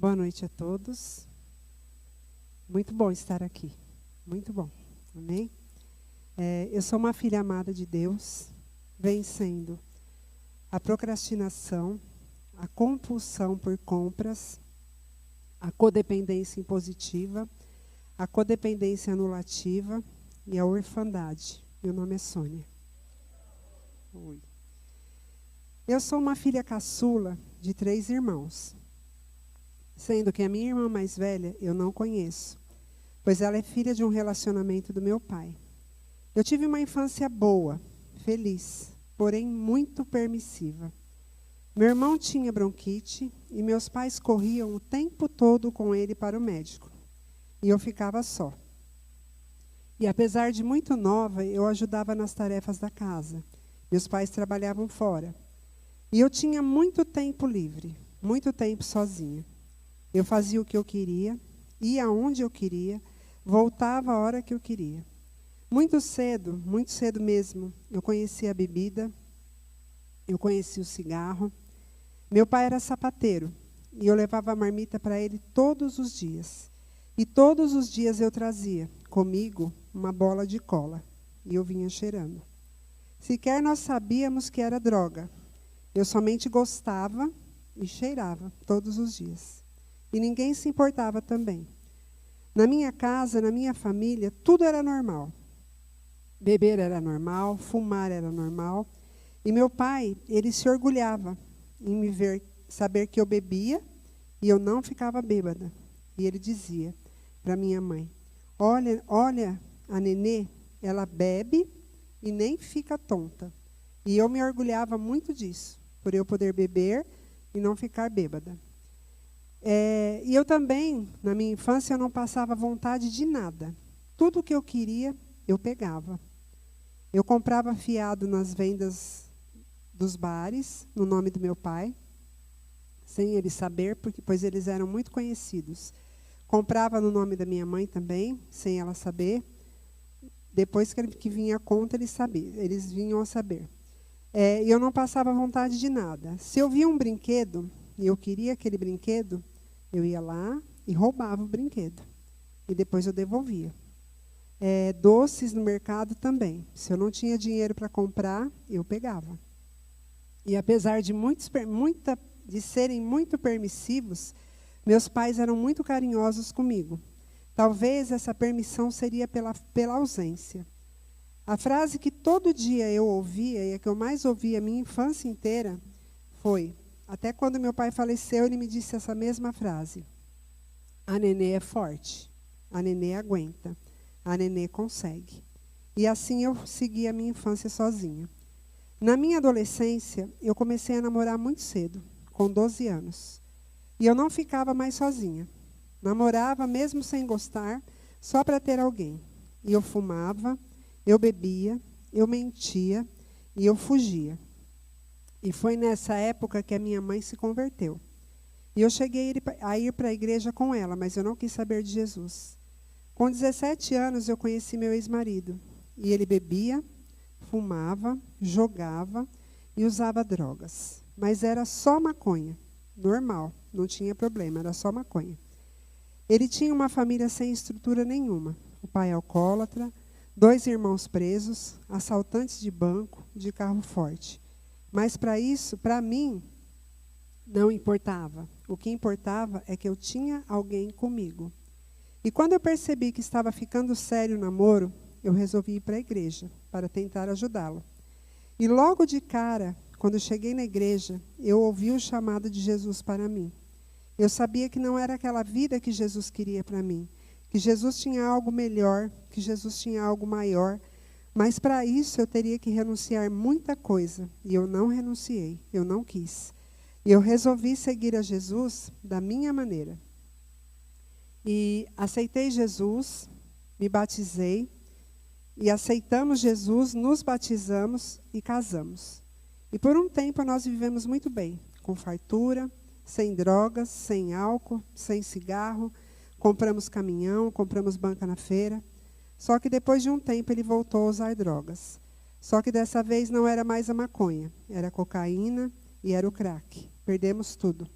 Boa noite a todos. Muito bom estar aqui. Muito bom. Amém? Eu sou uma filha amada de Deus, vencendo a procrastinação, a compulsão por compras, a codependência impositiva, a codependência anulativa e a orfandade. Meu nome é Sônia. Oi. Eu sou uma filha caçula de 3 irmãos, sendo que a minha irmã mais velha eu não conheço, pois ela é filha de um relacionamento do meu pai. Eu tive uma infância boa, feliz, porém muito permissiva. Meu irmão tinha bronquite e meus pais corriam o tempo todo com ele para o médico. E eu ficava só. E apesar de muito nova, eu ajudava nas tarefas da casa. Meus pais trabalhavam fora. E eu tinha muito tempo livre, muito tempo sozinha. Eu fazia o que eu queria, ia aonde eu queria, voltava a hora que eu queria. Muito cedo mesmo, eu conhecia a bebida, eu conhecia o cigarro. Meu pai era sapateiro e eu levava a marmita para ele todos os dias. E todos os dias eu trazia comigo uma bola de cola e eu vinha cheirando. Sequer nós sabíamos que era droga. Eu somente gostava e cheirava todos os dias. E ninguém se importava também. Na minha casa, na minha família, tudo era normal. Beber era normal, fumar era normal. E meu pai, ele se orgulhava em me ver, saber que eu bebia e eu não ficava bêbada. E ele dizia para minha mãe, olha, a Nenê, ela bebe e nem fica tonta. E eu me orgulhava muito disso, por eu poder beber e não ficar bêbada. E eu também, na minha infância, eu não passava vontade de nada. Tudo que eu queria, eu pegava. Eu comprava fiado nas vendas dos bares, no nome do meu pai, sem ele saber, pois eles eram muito conhecidos. Comprava no nome da minha mãe também, sem ela saber. Depois que vinha a conta, eles vinham a saber. E eu não passava vontade de nada. Se eu via um brinquedo, e eu queria aquele brinquedo, eu ia lá e roubava o brinquedo. E depois eu devolvia. Doces no mercado também. Se eu não tinha dinheiro para comprar, eu pegava. E apesar de serem muito permissivos, meus pais eram muito carinhosos comigo. Talvez essa permissão seria pela ausência. A frase que todo dia eu ouvia, e a que eu mais ouvia a minha infância inteira, foi, até quando meu pai faleceu, ele me disse essa mesma frase. A Nenê é forte, a Nenê aguenta, a Nenê consegue. E assim eu segui a minha infância sozinha. Na minha adolescência, eu comecei a namorar muito cedo, com 12 anos. E eu não ficava mais sozinha. Namorava mesmo sem gostar, só para ter alguém. E eu fumava, eu bebia, eu mentia e eu fugia. E foi nessa época que a minha mãe se converteu. E eu cheguei a ir para a igreja com ela, mas eu não quis saber de Jesus. Com 17 anos, eu conheci meu ex-marido. E ele bebia, fumava, jogava e usava drogas. Mas era só maconha, normal, não tinha problema, era só maconha. Ele tinha uma família sem estrutura nenhuma. O pai alcoólatra, 2 irmãos presos, assaltantes de banco, de carro forte. Mas para mim, não importava. O que importava é que eu tinha alguém comigo. E quando eu percebi que estava ficando sério o namoro, eu resolvi ir para a igreja para tentar ajudá-lo. E logo de cara, quando eu cheguei na igreja, eu ouvi o chamado de Jesus para mim. Eu sabia que não era aquela vida que Jesus queria para mim, que Jesus tinha algo melhor, que Jesus tinha algo maior, mas para isso eu teria que renunciar muita coisa, e eu não renunciei, eu não quis. E eu resolvi seguir a Jesus da minha maneira. E aceitei Jesus, me batizei, e aceitamos Jesus, nos batizamos e casamos. E por um tempo nós vivemos muito bem, com fartura, sem drogas, sem álcool, sem cigarro, compramos caminhão, compramos banca na feira. Só que depois de um tempo ele voltou a usar drogas. Só que dessa vez não era mais a maconha, era a cocaína e era o crack. Perdemos tudo.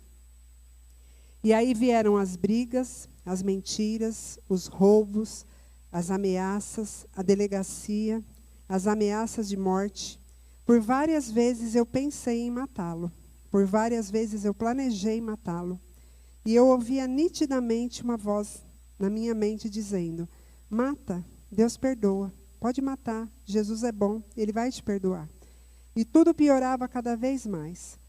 E aí vieram as brigas, as mentiras, os roubos, as ameaças, a delegacia, as ameaças de morte. Por várias vezes eu pensei em matá-lo. Por várias vezes eu planejei matá-lo. E eu ouvia nitidamente uma voz na minha mente dizendo: mata, Deus perdoa, pode matar, Jesus é bom, Ele vai te perdoar. E tudo piorava cada vez mais.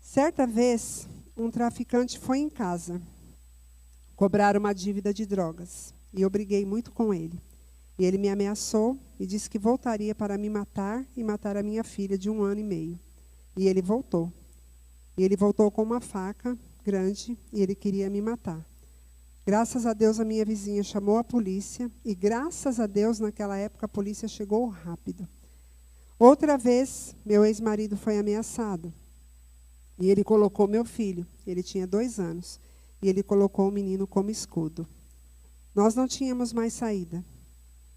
Certa vez, um traficante foi em casa cobrar uma dívida de drogas. E eu briguei muito com ele. E ele me ameaçou e disse que voltaria para me matar e matar a minha filha de 1 ano e meio. E ele voltou. E ele voltou com uma faca grande e ele queria me matar. Graças a Deus a minha vizinha chamou a polícia e graças a Deus naquela época a polícia chegou rápido. Outra vez meu ex-marido foi ameaçado e ele colocou meu filho, ele tinha 2 anos, e ele colocou o menino como escudo. Nós não tínhamos mais saída.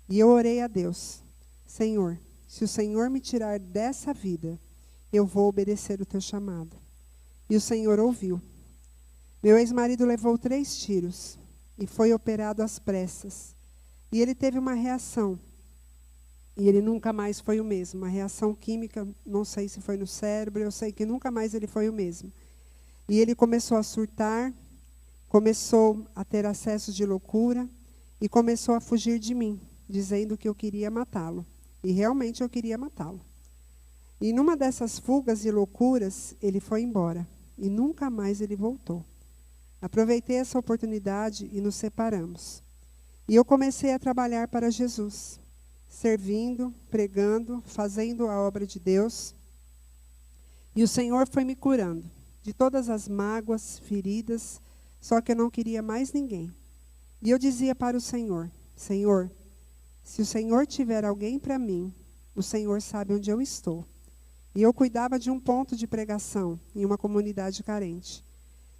E eu orei a Deus: Senhor, se o Senhor me tirar dessa vida, eu vou obedecer o teu chamado. E o Senhor ouviu. Meu ex-marido levou 3 tiros e foi operado às pressas. E ele teve uma reação. E ele nunca mais foi o mesmo. Uma reação química, não sei se foi no cérebro, eu sei que nunca mais ele foi o mesmo. E ele começou a surtar, começou a ter acessos de loucura e começou a fugir de mim, dizendo que eu queria matá-lo. E realmente eu queria matá-lo. E numa dessas fugas e loucuras, ele foi embora. E nunca mais ele voltou. Aproveitei essa oportunidade e nos separamos. E eu comecei a trabalhar para Jesus, servindo, pregando, fazendo a obra de Deus. E o Senhor foi me curando de todas as mágoas, feridas, só que eu não queria mais ninguém. E eu dizia para o Senhor: Senhor, se o Senhor tiver alguém para mim, o Senhor sabe onde eu estou. E eu cuidava de um ponto de pregação em uma comunidade carente.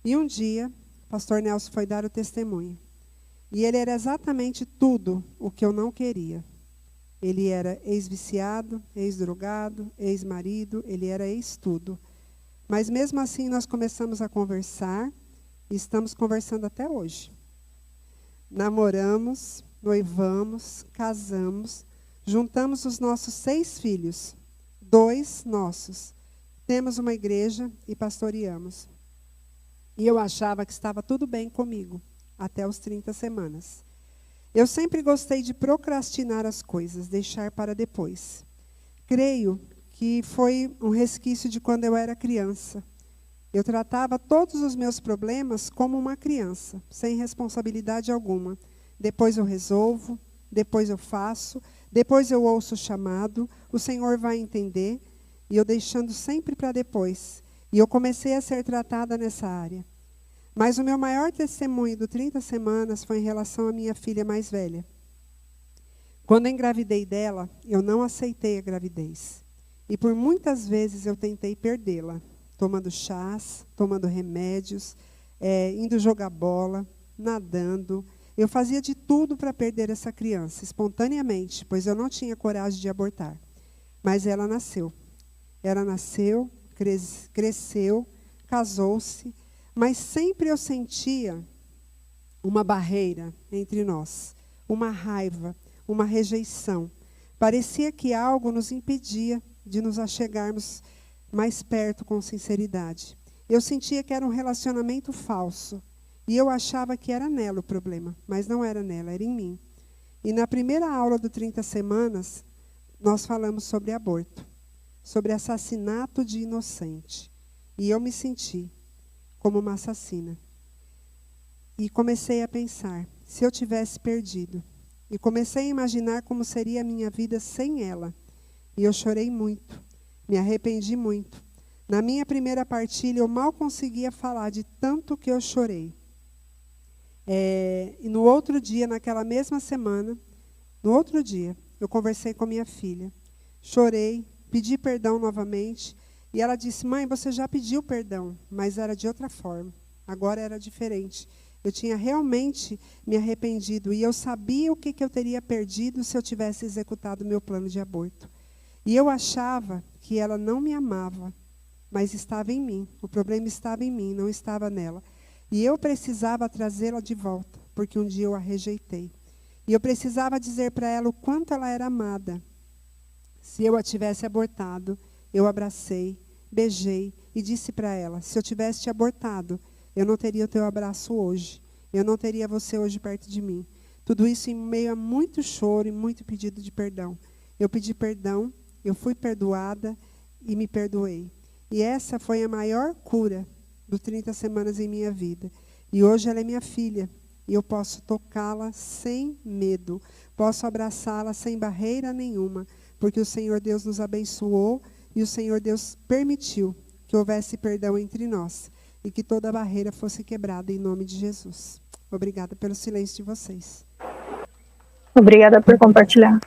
E um dia, o pastor Nelson foi dar o testemunho. E ele era exatamente tudo o que eu não queria. Ele era ex-viciado, ex-drogado, ex-marido, ele era ex-tudo. Mas mesmo assim nós começamos a conversar e estamos conversando até hoje. Namoramos, noivamos, casamos, juntamos os nossos 6 filhos, 2 nossos. Temos uma igreja e pastoreamos. E eu achava que estava tudo bem comigo, até os 30 semanas. Eu sempre gostei de procrastinar as coisas, deixar para depois. Creio que foi um resquício de quando eu era criança. Eu tratava todos os meus problemas como uma criança, sem responsabilidade alguma. Depois eu resolvo, depois eu faço, depois eu ouço o chamado, o Senhor vai entender, e eu deixando sempre para depois. E eu comecei a ser tratada nessa área. Mas o meu maior testemunho do 30 semanas foi em relação à minha filha mais velha. Quando eu engravidei dela, eu não aceitei a gravidez. E por muitas vezes eu tentei perdê-la, tomando chás, tomando remédios, indo jogar bola, nadando. Eu fazia de tudo para perder essa criança, espontaneamente, pois eu não tinha coragem de abortar. Mas ela nasceu. Ela nasceu, cresceu, casou-se, mas sempre eu sentia uma barreira entre nós, uma raiva, uma rejeição. Parecia que algo nos impedia de nos achegarmos mais perto com sinceridade. Eu sentia que era um relacionamento falso. E eu achava que era nela o problema, mas não era nela, era em mim. E na primeira aula do 30 semanas, nós falamos sobre aborto, sobre assassinato de inocente. E eu me senti como uma assassina. E comecei a pensar, se eu tivesse perdido. E comecei a imaginar como seria a minha vida sem ela. E eu chorei muito, me arrependi muito. Na minha primeira partilha, eu mal conseguia falar de tanto que eu chorei. E no outro dia, naquela mesma semana, no outro dia, eu conversei com minha filha. Chorei, pedi perdão novamente. E ela disse: mãe, você já pediu perdão, mas era de outra forma. Agora era diferente. Eu tinha realmente me arrependido. E eu sabia o que eu teria perdido se eu tivesse executado o meu plano de aborto. E eu achava que ela não me amava, mas estava em mim. O problema estava em mim, não estava nela. E eu precisava trazê-la de volta, porque um dia eu a rejeitei. E eu precisava dizer para ela o quanto ela era amada. Se eu a tivesse abortado, eu abracei, beijei e disse para ela: se eu tivesse te abortado, eu não teria o teu abraço hoje. Eu não teria você hoje perto de mim. Tudo isso em meio a muito choro e muito pedido de perdão. Eu pedi perdão, eu fui perdoada e me perdoei. E essa foi a maior cura dos 30 semanas em minha vida. E hoje ela é minha filha. E eu posso tocá-la sem medo. Posso abraçá-la sem barreira nenhuma. Porque o Senhor Deus nos abençoou e o Senhor Deus permitiu que houvesse perdão entre nós. E que toda barreira fosse quebrada em nome de Jesus. Obrigada pelo silêncio de vocês. Obrigada por compartilhar.